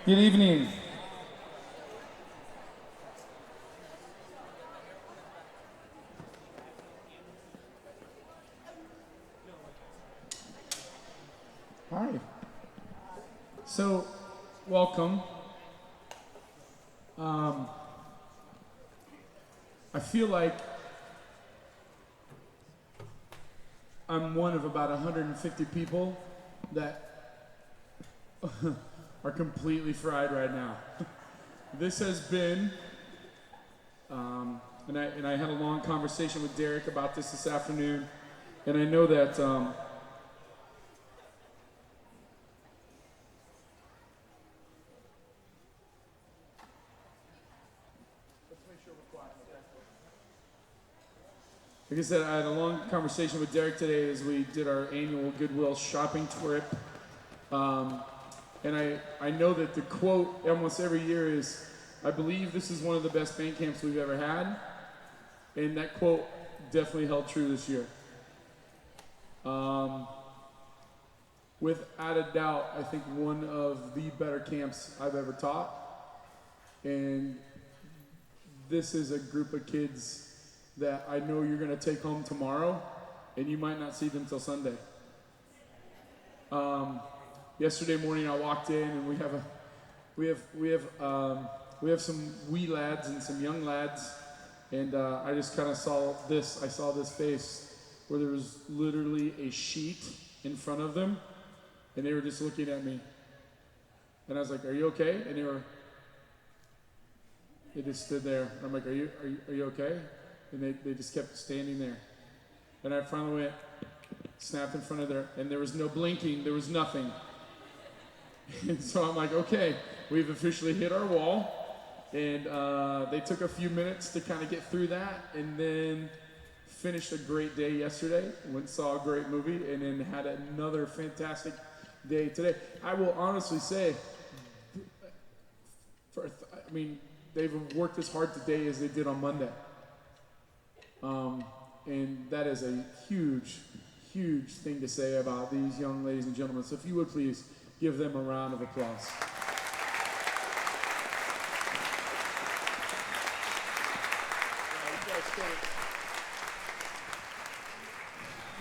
Good evening. Hi. So, welcome. I feel like I'm one of about 150 people that are completely fried right now. This has been, and I had a long conversation with Derek about this afternoon, and I know that like I said, I had a long conversation with Derek today as we did our annual Goodwill shopping trip. And I know that the quote almost every year is, I believe this is one of the best band camps we've ever had. And that quote definitely held true this year. Without a doubt, I think one of the better camps I've ever taught. And this is a group of kids that I know you're going to take home tomorrow, and you might not see them till Sunday. Yesterday morning, I walked in, and we have some wee lads and some young lads, and I just kind of saw this. I saw this face where there was literally a sheet in front of them, and they were just looking at me, and I was like, "Are you okay?" And they just stood there. And I'm like, "Are you okay?" And they just kept standing there. And I finally went, snapped in front of there, and there was no blinking, there was nothing. And so I'm like, okay, we've officially hit our wall. And they took a few minutes to kind of get through that, and then finished a great day yesterday, went and saw a great movie, and then had another fantastic day today. I will honestly say, they've worked as hard today as they did on Monday. And that is a huge, huge thing to say about these young ladies and gentlemen. So if you would please give them a round of applause.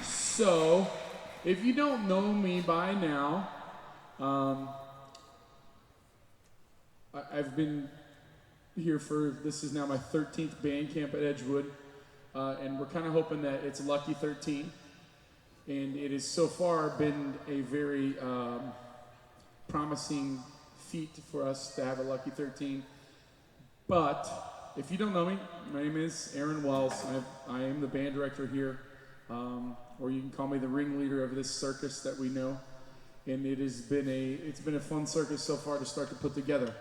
So, if you don't know me by now, I've been here this is now my 13th band camp at Edgewood. And we're kind of hoping that it's lucky 13. And it has so far been a very promising feat for us to have a lucky 13. But if you don't know me, my name is Aaron Wells. I am the band director here, or you can call me the ringleader of this circus that we know. And it's been a fun circus so far to start to put together.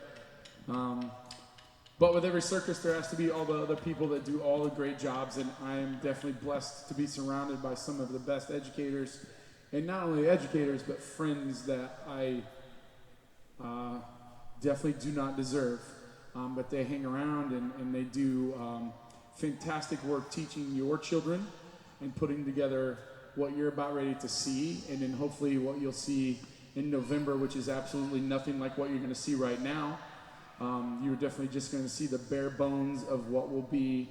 But with every circus, there has to be all the other people that do all the great jobs, and I am definitely blessed to be surrounded by some of the best educators, and not only educators, but friends that I definitely do not deserve. But they hang around, and they do fantastic work teaching your children and putting together what you're about ready to see, and then hopefully what you'll see in November, which is absolutely nothing like what you're going to see right now. You're definitely just going to see the bare bones of what will be,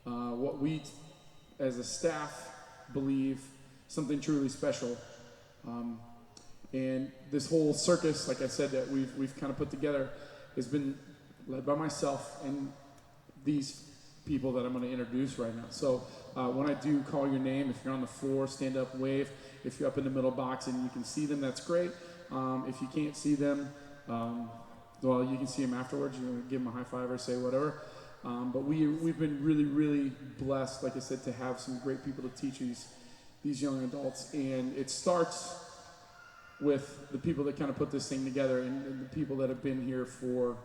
what we as a staff believe something truly special. And this whole circus, like I said, that we've kind of put together has been led by myself and these people that I'm going to introduce right now. So when I do call your name, if you're on the floor, stand up, wave. If you're up in the middle box and you can see them, that's great. If you can't see them, well, you can see them afterwards. You know, give them a high five or say whatever. But we've been really, really blessed, like I said, to have some great people to teach these young adults. And it starts with the people that kind of put this thing together and the people that have been here for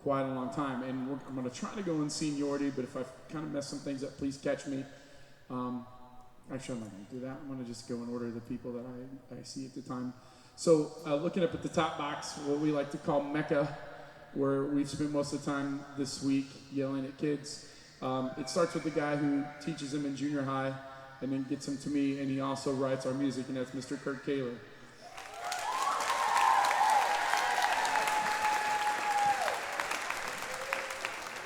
quite a long time. And I'm going to try to go in seniority, but if I kind of mess some things up, please catch me. Actually, I'm not going to do that. I'm going to just go in order of the people that I see at the time. So looking up at the top box, what we like to call Mecca, where we've spent most of the time this week yelling at kids. It starts with the guy who teaches them in junior high and then gets them to me, and he also writes our music, and that's Mr. Kirk Kaler.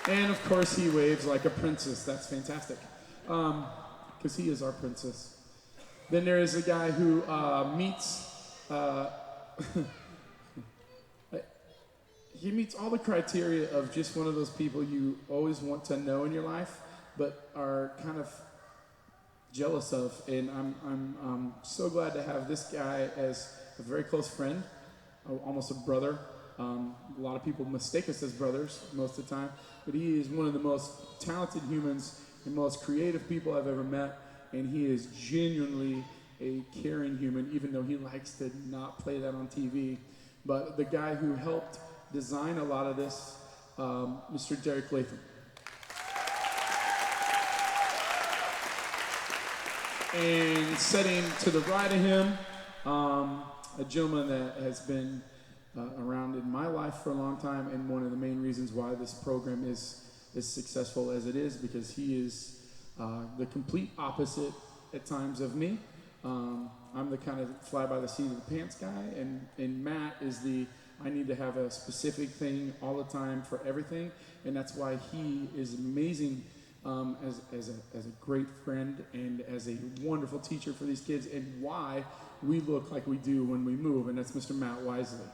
And of course, he waves like a princess. That's fantastic, because he is our princess. Then there is a guy who meets. He meets all the criteria of just one of those people you always want to know in your life, but are kind of jealous of. And I'm so glad to have this guy as a very close friend, almost a brother. A lot of people mistake us as brothers most of the time, but he is one of the most talented humans and most creative people I've ever met, and he is genuinely a caring human, even though he likes to not play that on TV. But the guy who helped design a lot of this, Mr. Derek Latham. And sitting to the right of him, a gentleman that has been around in my life for a long time, and one of the main reasons why this program is as successful as it is, because he is the complete opposite at times of me. I'm the kind of fly by the seat of the pants guy, and Matt is the I need to have a specific thing all the time for everything, and that's why he is amazing as a great friend and as a wonderful teacher for these kids, and why we look like we do when we move, and that's Mr. Matt Wisely.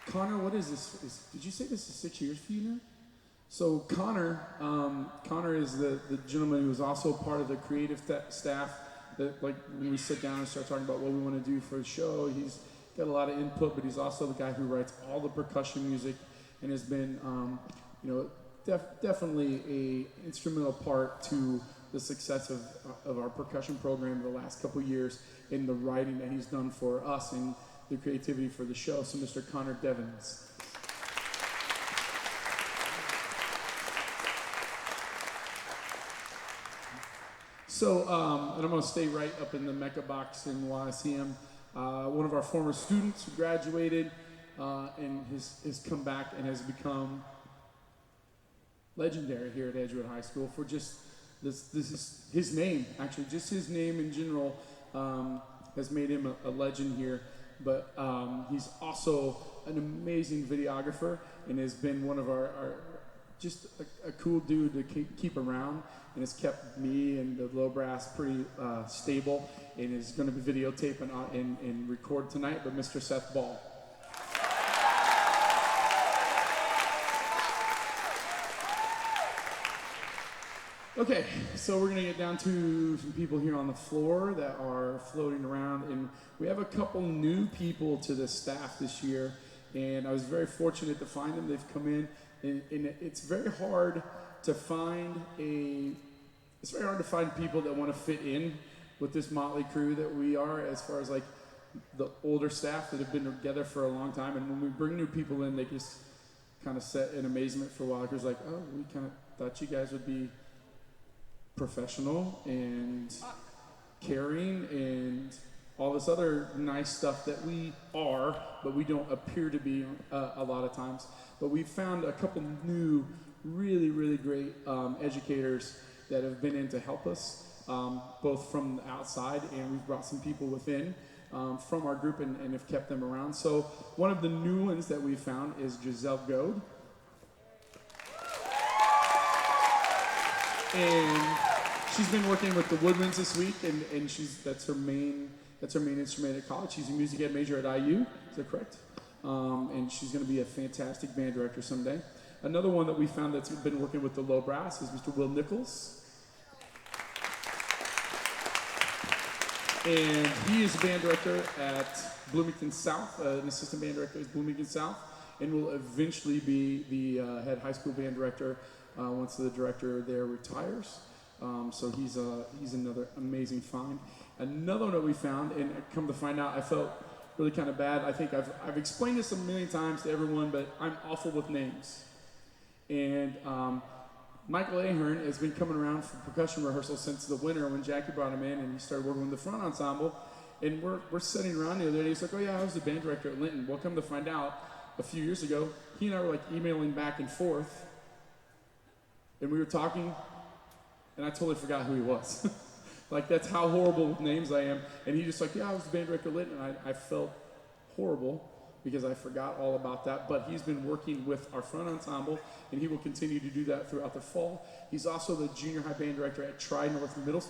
Connor, what is this? Did you say this is 6 years for you now? So Connor is the gentleman who is also part of the creative staff. That, like, when we sit down and start talking about what we want to do for the show, he's got a lot of input, but he's also the guy who writes all the percussion music and has been, definitely a instrumental part to the success of our percussion program the last couple years in the writing that he's done for us and the creativity for the show. So Mr. Connor Devins. So, and I'm going to stay right up in the Mecca box in while I see him. One of our former students who graduated and has come back and has become legendary here at Edgewood High School for just this is his name, actually, just his name in general has made him a legend here. But he's also an amazing videographer and has been one of our just a cool dude to keep around, and has kept me and the low brass pretty stable, and is going to be videotaping and record tonight, but Mr. Seth Ball. Okay, so we're going to get down to some people here on the floor that are floating around, and we have a couple new people to the staff this year, and I was very fortunate to find them. They've come in, and it's very hard to find people that want to fit in with this motley crew that we are, as far as like the older staff that have been together for a long time. And when we bring new people in, they just kind of set in amazement for a while. Because like, oh, we kind of thought you guys would be professional and caring and all this other nice stuff that we are, but we don't appear to be a lot of times. But we've found a couple new, really, really great educators that have been in to help us, both from the outside, and we've brought some people within from our group and have kept them around. So one of the new ones that we found is Giselle Goad. And she's been working with the Woodlands this week, and that's her main instrument at college. She's a music ed major at IU, is that correct? And she's going to be a fantastic band director someday. Another one that we found that's been working with the low brass is Mr. Will Nichols. And he is a band director at Bloomington South, an assistant band director at Bloomington South, and will eventually be the head high school band director once the director there retires. So he's another amazing find. Another one that we found, and come to find out, I felt really kind of bad. I think I've explained this a million times to everyone, but I'm awful with names. And Michael Ahern has been coming around for percussion rehearsal since the winter when Jackie brought him in, and he started working with the front ensemble. And we're sitting around the other day. He's like, "Oh yeah, I was the band director at Linton." Well, come to find out, a few years ago, he and I were like emailing back and forth, and we were talking, and I totally forgot who he was. Like, that's how horrible with names I am. And he just like, "Yeah, I was the band director at Linton." And I felt horrible because I forgot all about that, but he's been working with our front ensemble, and he will continue to do that throughout the fall. He's also the junior high band director at Tri-North Middle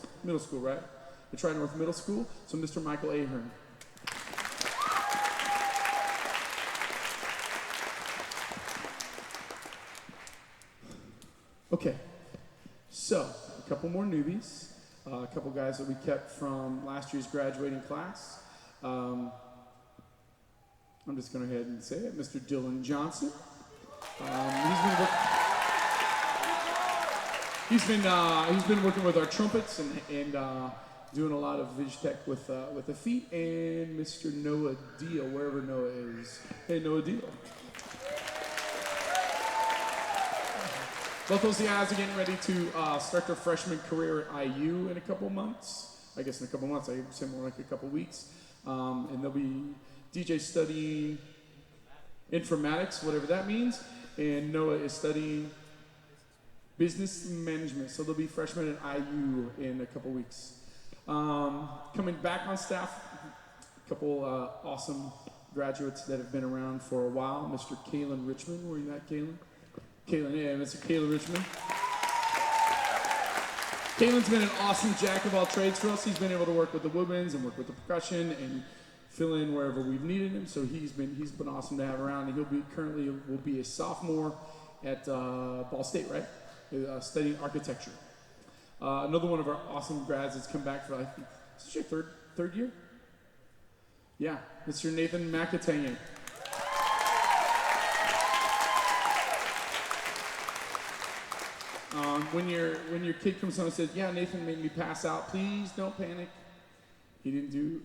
School, right? The Tri-North Middle School, so Mr. Michael Ahern. Okay, so a couple more newbies, a couple guys that we kept from last year's graduating class. I'm just going to go ahead and say it, Mr. Dylan Johnson. He's been working with our trumpets and doing a lot of VigTech with the feet, and Mr. Noah Deal, wherever Noah is. Hey, Noah Deal. Both those guys are getting ready to start their freshman career at IU in a couple months. I guess in a couple months, I say more like a couple weeks. And they'll be DJ studying informatics, whatever that means. And Noah is studying business management. So they'll be freshmen at IU in a couple weeks. Coming back on staff, a couple awesome graduates that have been around for a while. Mr. Kalen Richmond, where are you at, Kalen? Kalen, yeah, Mr. Kalen Richmond. Kalen's been an awesome jack of all trades for us. He's been able to work with the woodwinds and work with the percussion and fill in wherever we've needed him. So he's been awesome to have around. And currently will be a sophomore at Ball State, right? Studying architecture. Another one of our awesome grads that's come back for, I think, is this your third year? Yeah, Mr. Nathan McAtangan. When your kid comes home and says, "Yeah, Nathan made me pass out," please don't panic. He didn't do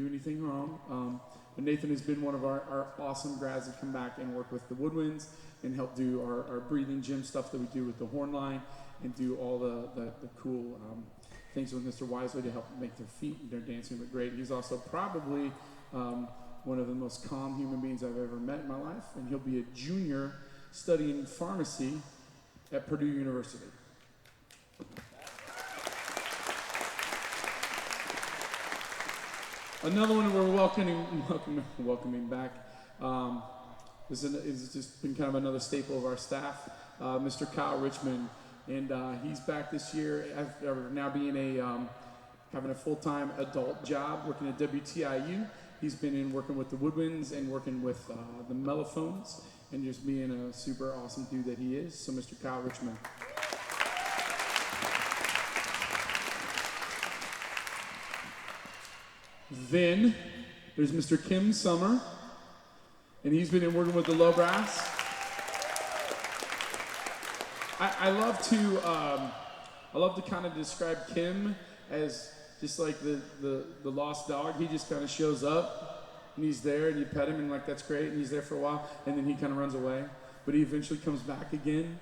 anything wrong. But Nathan has been one of our awesome grads that come back and work with the woodwinds and help do our breathing gym stuff that we do with the horn line and do all the cool things with Mr. Wisely to help make their feet and their dancing look great. He's also probably one of the most calm human beings I've ever met in my life, and he'll be a junior studying pharmacy at Purdue University. Another one we're welcoming back. This is just been kind of another staple of our staff, Mr. Kyle Richmond, and he's back this year after now being having a full-time adult job working at WTIU. He's been working with the woodwinds and working with the mellophones, and just being a super awesome dude that he is. So Mr. Kyle Richmond. Then there's Mr. Kim Summer, and he's been working with the low brass. I love to kind of describe Kim as just like the lost dog. He just kind of shows up. And he's there, and you pet him, and like that's great, and he's there for a while, and then he kind of runs away. But he eventually comes back again,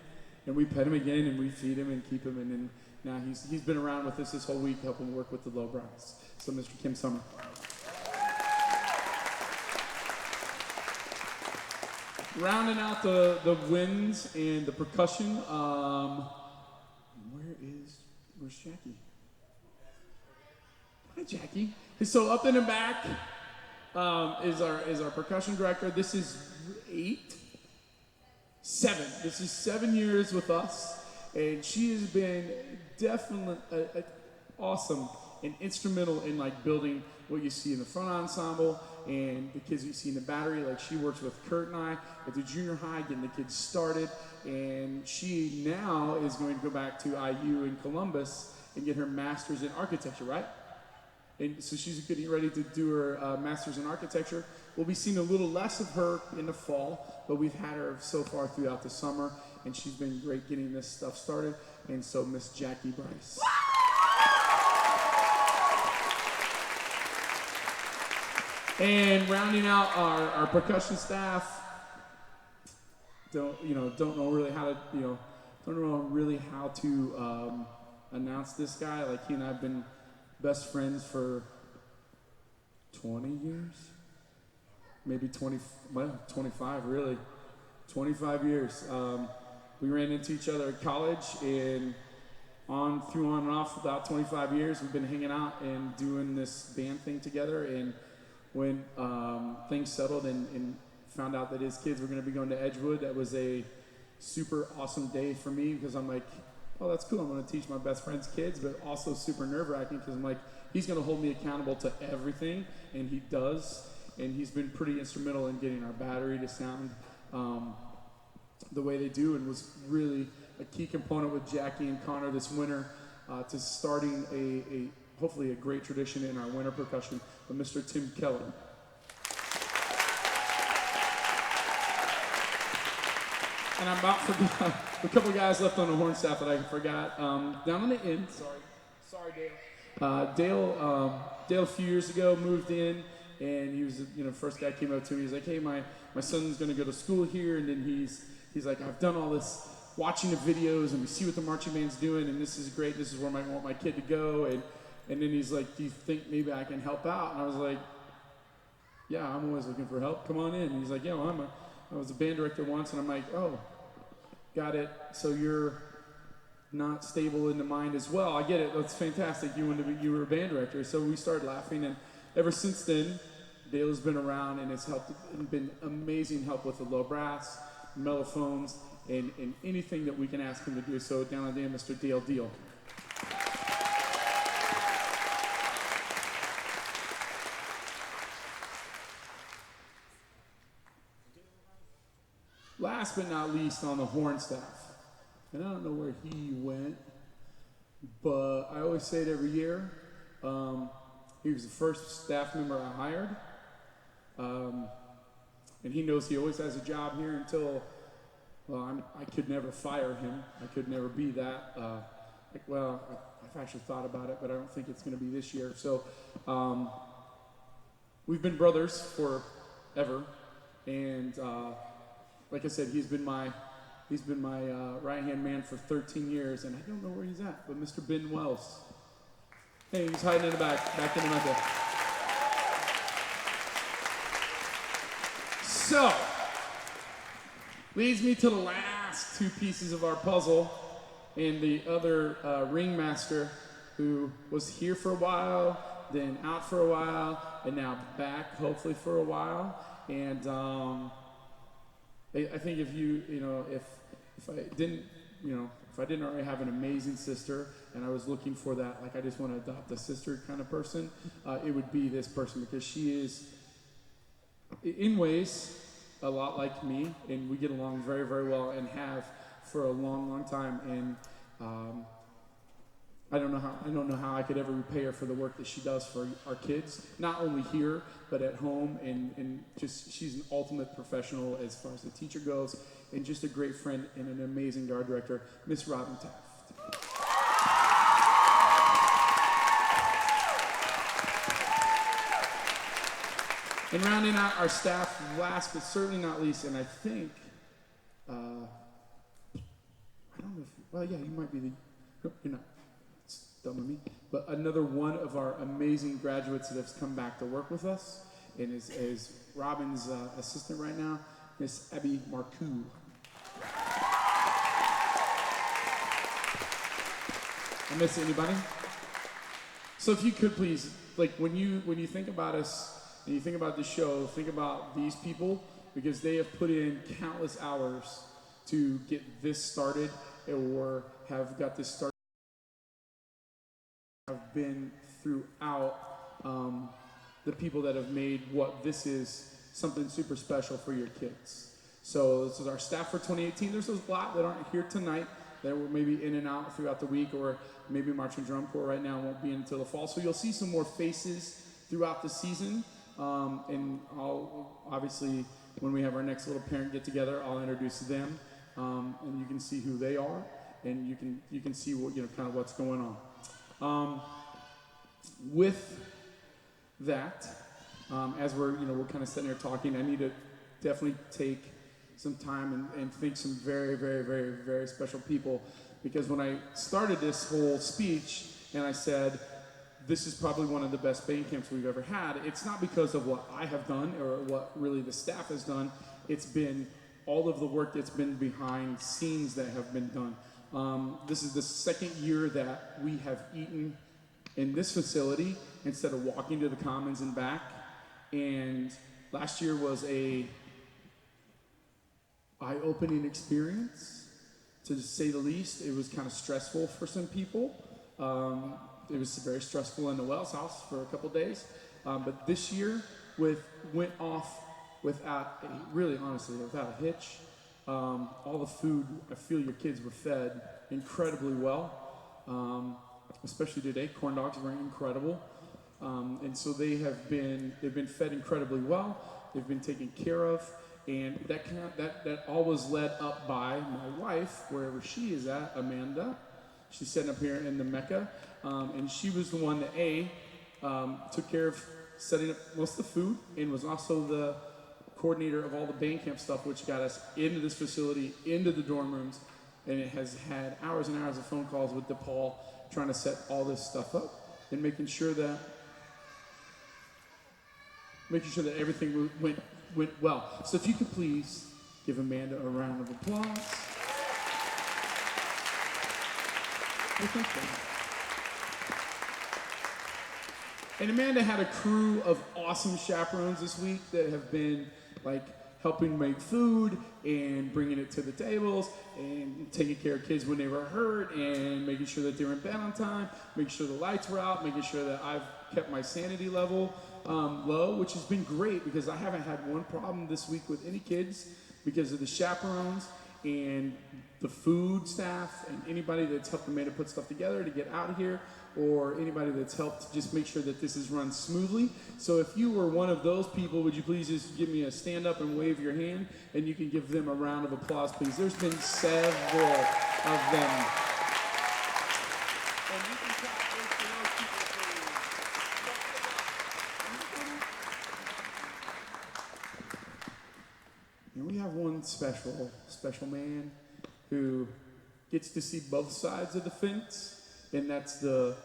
and we pet him again, and we feed him and keep him, and then now he's been around with us this whole week, helping work with the low brass. So Mr. Kim Summer. Rounding out the winds and the percussion, where's Jackie? Hi, Jackie. So up in the back, is our percussion director. This is 7. This is 7 years with us, and she has been definitely awesome and instrumental in like building what you see in the front ensemble and the kids you see in the battery. Like she works with Kurt and I at the junior high, getting the kids started, and she now is going to go back to IU in Columbus and get her master's in architecture, right? And so she's getting ready to do her master's in architecture. We'll be seeing a little less of her in the fall, but we've had her so far throughout the summer, and she's been great getting this stuff started. And so Miss Jackie Bryce. And rounding out our percussion staff, don't know really how to announce this guy. Like he and I have been best friends for 20 years, maybe 25 really, 25 years. We ran into each other at college, and on and off about 25 years, we've been hanging out and doing this band thing together, and when things settled and found out that his kids were going to be going to Edgewood, that was a super awesome day for me because I'm like, oh, that's cool. I'm going to teach my best friend's kids, but also super nerve-wracking because I'm like, he's going to hold me accountable to everything, and he does. And he's been pretty instrumental in getting our battery to sound the way they do, and was really a key component with Jackie and Connor this winter to starting a hopefully a great tradition in our winter percussion with Mr. Tim Keller. And I about forgot a couple guys left on the horn staff that I forgot. Down on the end, sorry Dale. Dale a few years ago moved in, and he was first guy came up to me. He's like, hey, my son's gonna go to school here, and then he's like, I've done all this watching the videos, and we see what the marching band's doing, and this is great. This is where I want my kid to go, and then he's like, do you think maybe I can help out? And I was like, yeah, I'm always looking for help. Come on in. And he's like, yeah, well, I was a band director once, and I'm like, oh, got it. So you're not stable in the mind as well. I get it. That's fantastic. You were a band director. So we started laughing, and ever since then, Dale has been around, and it's been amazing help with the low brass, mellophones, and anything that we can ask him to do. So down on the end, Mr. Dale Deal. Last but not least, on the horn staff, and I don't know where he went, but I always say it every year. He was the first staff member I hired, and he knows he always has a job here until, well, I could never fire him. I could never be that. I've actually thought about it, but I don't think it's going to be this year. So we've been brothers forever, and like I said, he's been my right-hand man for 13 years, and I don't know where he's at, but Mr. Ben Wells. Hey, he's hiding in the back in the middle. So, leads me to the last two pieces of our puzzle, and the other ringmaster who was here for a while, then out for a while, and now back, hopefully for a while, and I think if I didn't already have an amazing sister and I was looking for that, like I just want to adopt a sister kind of person, it would be this person, because she is, in ways, a lot like me, and we get along very, very well and have for a long, long time. And I don't know how I could ever repay her for the work that she does for our kids, not only here, but at home, and just, she's an ultimate professional as far as the teacher goes, and just a great friend and an amazing guard director, Miss Robin Taft. And rounding out our staff, last but certainly not least, and I think, I don't know if, well, yeah, you might be nope, you're not. Dumb of me, but another one of our amazing graduates that has come back to work with us and is Robin's assistant right now, Miss Abby Marcoux. I miss anybody? So if you could please, like when you think about us and you think about the show, think about these people, because they have put in countless hours to get this started, or have got this started. Have been throughout the people that have made what this is something super special for your kids. So this is our staff for 2018. There's a lot that aren't here tonight that were maybe in and out throughout the week, or maybe marching drum corps right now won't be until the fall. So you'll see some more faces throughout the season, and I'll obviously, when we have our next little parent get together, I'll introduce them, and you can see who they are, and you can see what kind of what's going on. With that, as we're kind of sitting here talking, I need to definitely take some time and thank some very, very, very, very special people, because when I started this whole speech and I said, this is probably one of the best band camps we've ever had, it's not because of what I have done or what really the staff has done. It's been all of the work that's been behind scenes that have been done. This is the second year that we have eaten in this facility instead of walking to the Commons and back. And last year was a eye-opening experience, to say the least. It was kind of stressful for some people. It was very stressful in the Wells house for a couple days. But this year went off without without a hitch. All the food, I feel your kids were fed incredibly well. Especially today, corn dogs were incredible. And so they've been fed incredibly well. They've been taken care of. And that all was led up by my wife, wherever she is at, Amanda. She's sitting up here in the Mecca. And she was the one that took care of setting up most of the food, and was also the coordinator of all the band camp stuff, which got us into this facility, into the dorm rooms. And it has had hours and hours of phone calls with DePauw trying to set all this stuff up and making sure that everything went well. So if you could please give Amanda a round of applause. Thank you. And Amanda had a crew of awesome chaperones this week that have been helping make food and bringing it to the tables and taking care of kids when they were hurt and making sure that they were in bed on time, making sure the lights were out, making sure that I've kept my sanity level low, which has been great because I haven't had one problem this week with any kids because of the chaperones and the food staff and anybody that's helped Amanda put stuff together to get out of here, or anybody that's helped just make sure that this is run smoothly. So if you were one of those people, would you please just give me a stand up and wave your hand, and you can give them a round of applause, please. There's been several of them. And you can clap for those people, please. And we have one special man who gets to see both sides of the fence. And that's the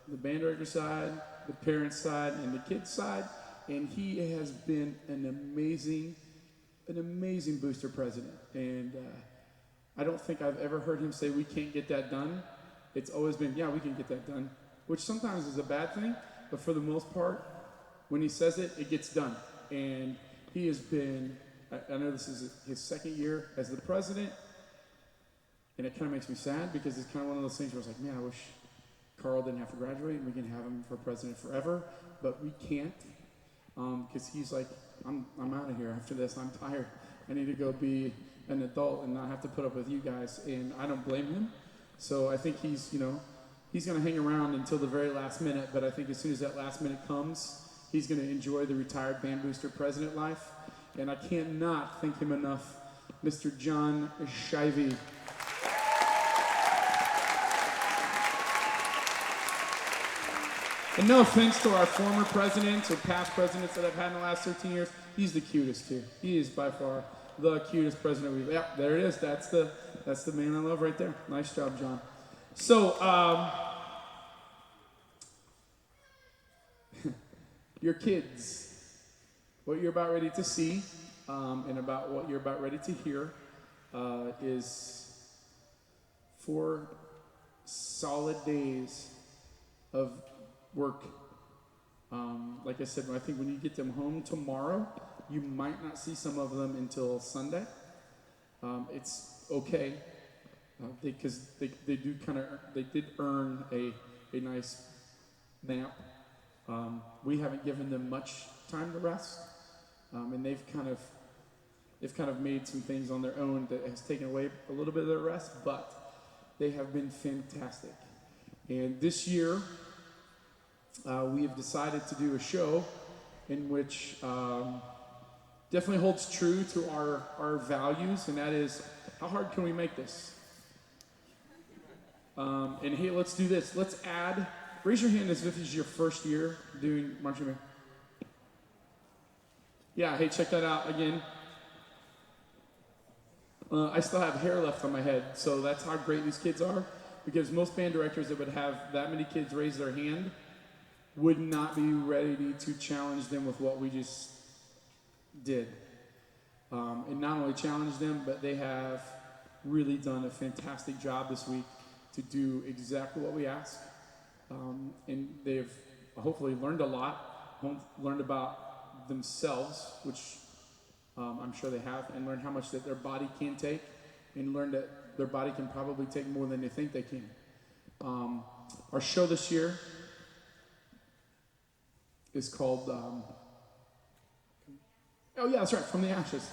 band director side, the parents side, and the kids side. And he has been an amazing booster president. And I don't think I've ever heard him say, we can't get that done. It's always been, yeah, we can get that done. Which sometimes is a bad thing, but for the most part, when he says it, it gets done. And he has been, I know this is his second year as the president, and it kind of makes me sad because it's kind of one of those things where it's like, man, I wish Carl didn't have to graduate and we can have him for president forever, but we can't because he's like, I'm out of here after this. I'm tired. I need to go be an adult and not have to put up with you guys, and I don't blame him. So I think he's going to hang around until the very last minute, but I think as soon as that last minute comes, he's going to enjoy the retired band booster president life, and I cannot thank him enough, Mr. John Shivey. And no offense to our former presidents or past presidents that I've had in the last 13 years, he's the cutest too. He is by far the cutest president we've. Yeah, there it is. That's the man I love right there. Nice job, John. So, your kids, what you're about ready to see, and about what you're about ready to hear, is 4 solid days of work. Like I said, I think when you get them home tomorrow, you might not see some of them until Sunday. It's okay because they did earn a nice nap. We haven't given them much time to rest, and they've kind of made some things on their own that has taken away a little bit of their rest, but they have been fantastic. And this year, we have decided to do a show in which definitely holds true to our values, and that is, how hard can we make this? And hey, let's do this. Let's raise your hand as if this is your first year doing marching band. Yeah, hey, check that out again. I still have hair left on my head, so that's how great these kids are, because most band directors that would have that many kids raise their hand would not be ready to challenge them with what we just did. And not only challenge them, but they have really done a fantastic job this week to do exactly what we asked. And they've hopefully learned a lot, learned about themselves, which I'm sure they have, and learn how much that their body can take, and learn that their body can probably take more than they think they can. Our show this year is called, oh yeah, that's right, From the Ashes.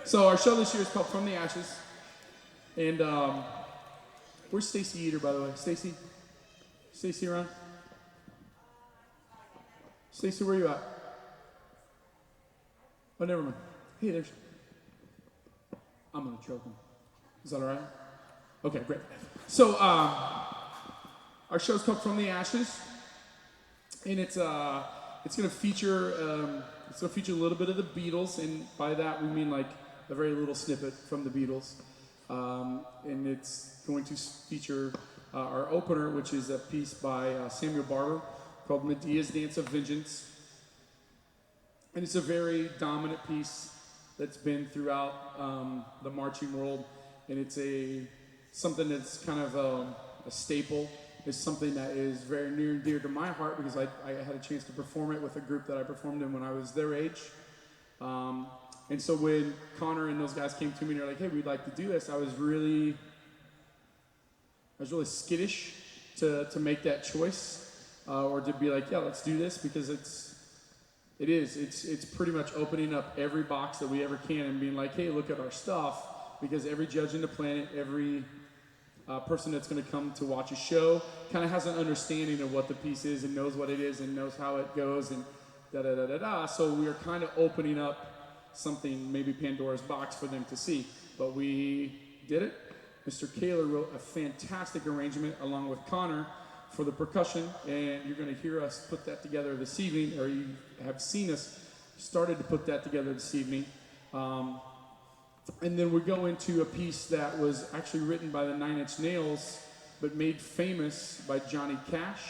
So our show this year is called From the Ashes. And where's Stacy Eater, by the way? Stacy? Stacy around? Stacy, where are you at? Oh, never mind. Hey, there's... I'm going to choke him. Is that all right? Okay, great. So our show's called From the Ashes. And it's going to feature... it's going to feature a little bit of the Beatles. And by that, we mean like a very little snippet from the Beatles. And it's going to feature our opener, which is a piece by Samuel Barber called Medea's Dance of Vengeance. And it's a very dominant piece that's been throughout the marching world. And it's something that's kind of a staple. It's something that is very near and dear to my heart because I had a chance to perform it with a group that I performed in when I was their age. And so when Connor and those guys came to me and they're like, hey, we'd like to do this, I was really skittish to make that choice or to be like, yeah, let's do this because it's pretty much opening up every box that we ever can and being like, hey, look at our stuff, because every judge in the planet, every person that's going to come to watch a show kind of has an understanding of what the piece is and knows what it is and knows how it goes and da-da-da-da-da. So we are kind of opening up something, maybe Pandora's box for them to see. But we did it. Mr. Kaler wrote a fantastic arrangement along with Connor for the percussion, and you're going to hear us put that together this evening, or you have seen us started to put that together this evening. And then we go into a piece that was actually written by the Nine Inch Nails, but made famous by Johnny Cash,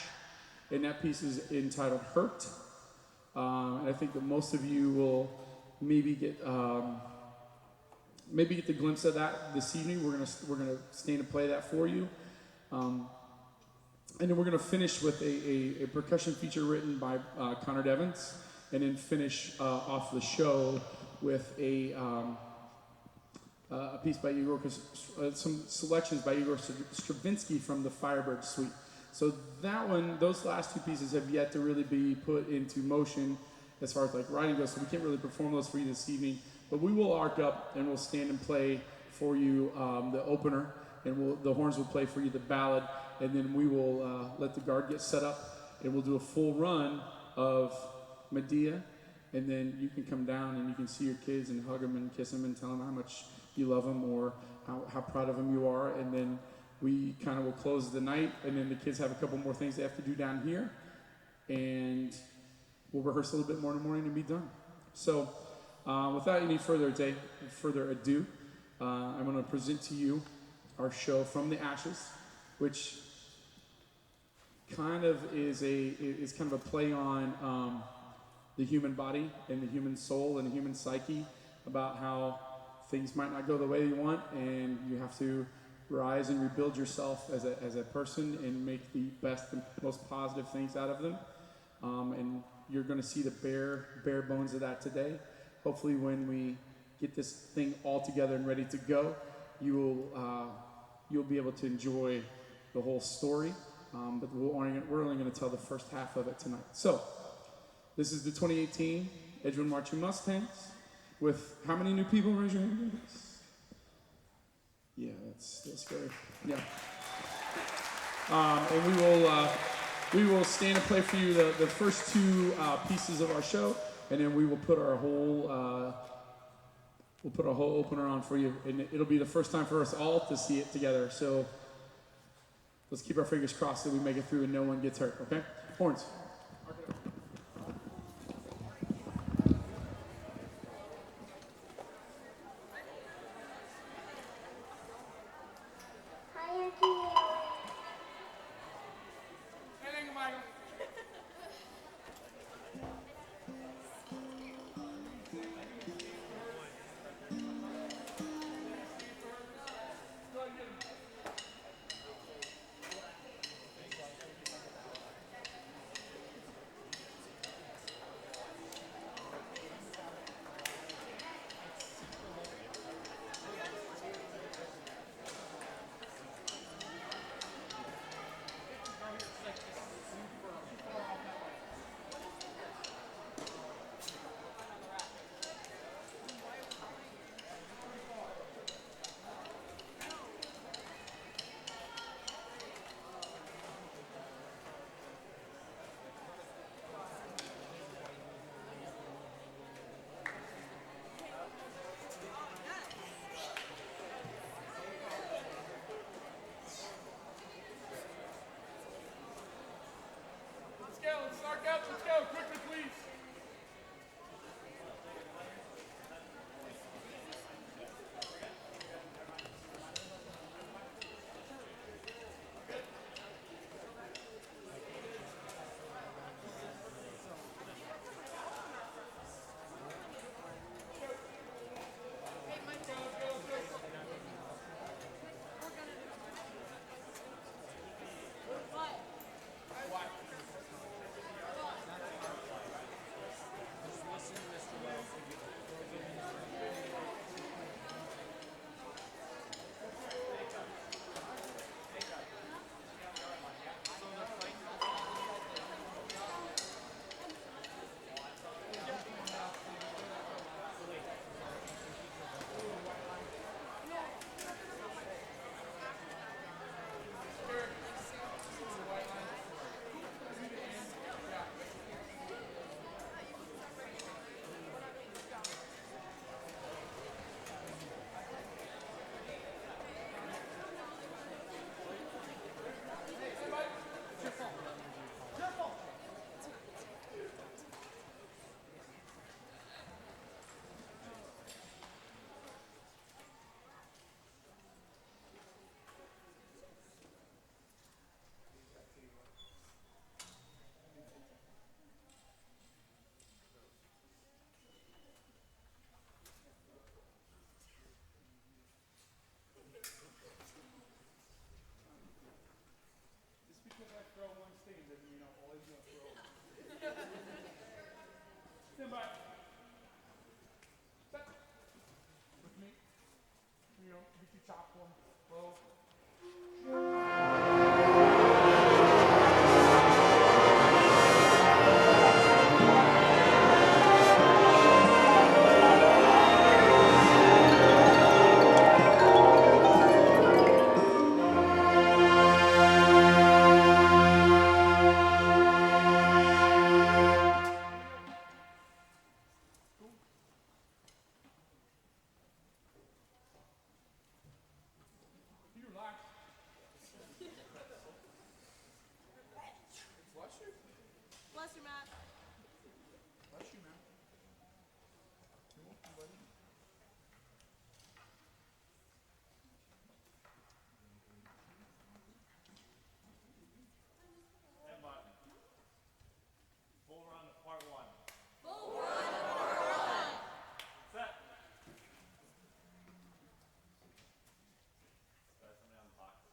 and that piece is entitled Hurt. And I think that most of you will maybe get the glimpse of that this evening. We're gonna stand and play that for you, and then we're gonna finish with a percussion feature written by Connor Devens, and then finish off the show with a piece by Igor, some selections by Igor Stravinsky from the Firebird Suite. So those last two pieces have yet to really be put into motion as far as like writing goes, so we can't really perform those for you this evening. But we will arc up and we'll stand and play for you the opener, and the horns will play for you the ballad, and then we will let the guard get set up, and we'll do a full run of Medea, and then you can come down and you can see your kids and hug them and kiss them and tell them how much you love them or how proud of them you are, and then we kind of will close the night, and then the kids have a couple more things they have to do down here, and we'll rehearse a little bit more in the morning and be done. So without any further ado, I'm going to present to you our show From the Ashes, which kind of is kind of a play on the human body and the human soul and the human psyche, about how things might not go the way you want, and you have to rise and rebuild yourself as a person and make the best and most positive things out of them. And you're going to see the bare bones of that today. Hopefully when we get this thing all together and ready to go, you'll be able to enjoy the whole story. But we're only going to tell the first half of it tonight. So, this is the 2018 Edgewood Marching Mustangs with how many new people? Raise your hand. Yeah, that's scary. Yeah. And we will stand and play for you the first two pieces of our show, and then we will put our whole opener on for you, and it'll be the first time for us all to see it together. So let's keep our fingers crossed that we make it through and no one gets hurt. Okay, horns. Let's go. Quickly, please. Stand by. Set. With me. Get your top one. Low. Bless you, Matt. Bless you, man. You're welcome, buddy. Emma, full run of part one. Full run of part one. Set. Start somebody on the box.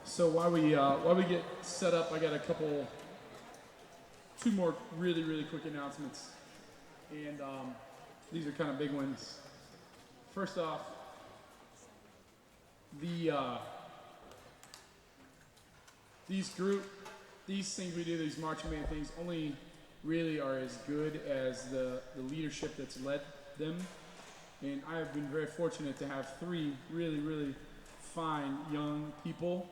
So while we get set up, I got two more really quick announcements, and these are kind of big ones. First off, these things we do, these marching band things, only really are as good as the leadership that's led them. And I have been very fortunate to have three really fine young people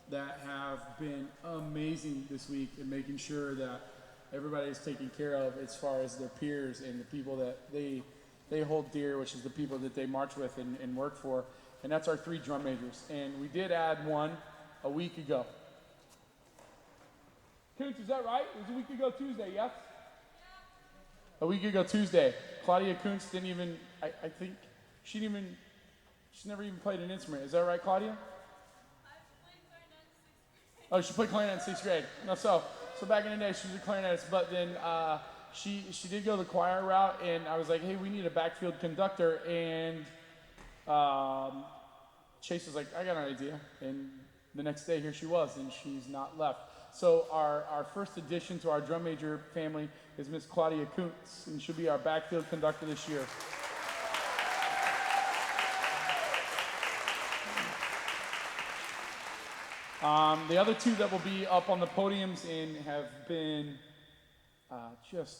that have been amazing this week in making sure that everybody is taken care of as far as their peers and the people that they hold dear, which is the people that they march with and work for. And that's our three drum majors. And we did add one a week ago. Koontz, is that right? It was a week ago Tuesday, yes? A week ago Tuesday. Claudia Koontz didn't even, I think, she's never even played an instrument. Is that right, Claudia? Oh, she played clarinet in 6th grade. No, so back in the day, she was a clarinetist, but then she did go the choir route, and I was like, hey, we need a backfield conductor, and Chase was like, I got an idea, and the next day, here she was, and she's not left. So our first addition to our drum major family is Miss Claudia Koontz, and she'll be our backfield conductor this year. The other two that will be up on the podiums and have been just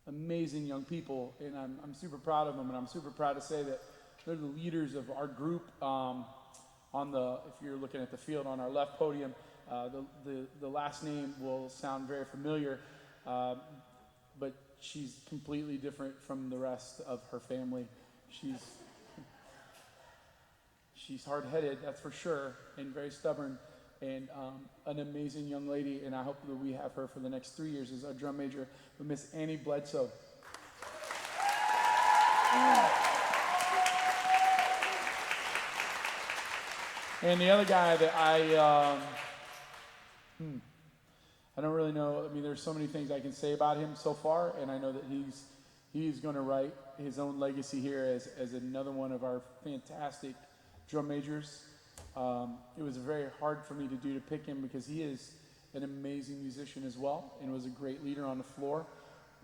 amazing young people, and I'm super proud of them, and I'm super proud to say that they're the leaders of our group. If you're looking at the field on our left podium, the last name will sound very familiar, but she's completely different from the rest of her family. She's hard-headed, that's for sure, and very stubborn, and an amazing young lady, and I hope that we have her for the next 3 years as our drum major, with Miss Annie Bledsoe. And the other guy that I don't really know. I mean, there's so many things I can say about him so far, and I know that he's going to write his own legacy here as another one of our fantastic drum majors. It was very hard for me to pick him because he is an amazing musician as well and was a great leader on the floor.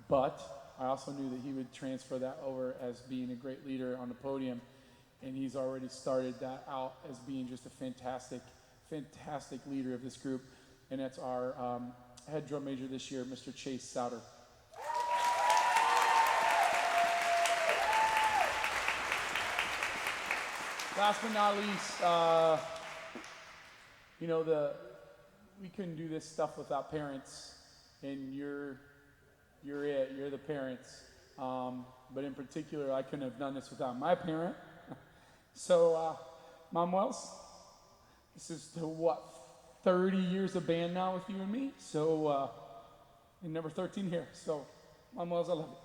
But I also knew that he would transfer that over as being a great leader on the podium. And he's already started that out as being just a fantastic leader of this group. And that's our head drum major this year, Mr. Chase Souter. Last but not least, we couldn't do this stuff without parents, and you're the parents. But in particular, I couldn't have done this without my parent. So, Mom Wells, this is 30 years of band now with you and me. So, and number 13 here. So, Mom Wells, I love you.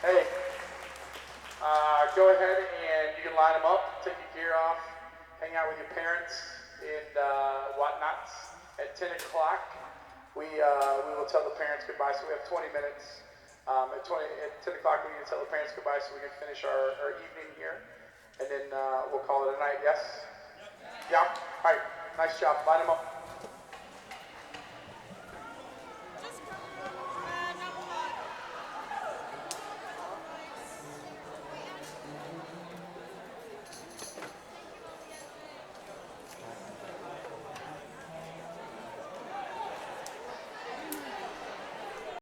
Hey, go ahead and you can line them up, take your gear off, hang out with your parents and whatnots. At 10 o'clock, we will tell the parents goodbye. So we have 20 minutes. At 10 o'clock, we need to tell the parents goodbye so we can finish our evening here. And then we'll call it a night, yes? Yeah? All right, nice job. Line them up.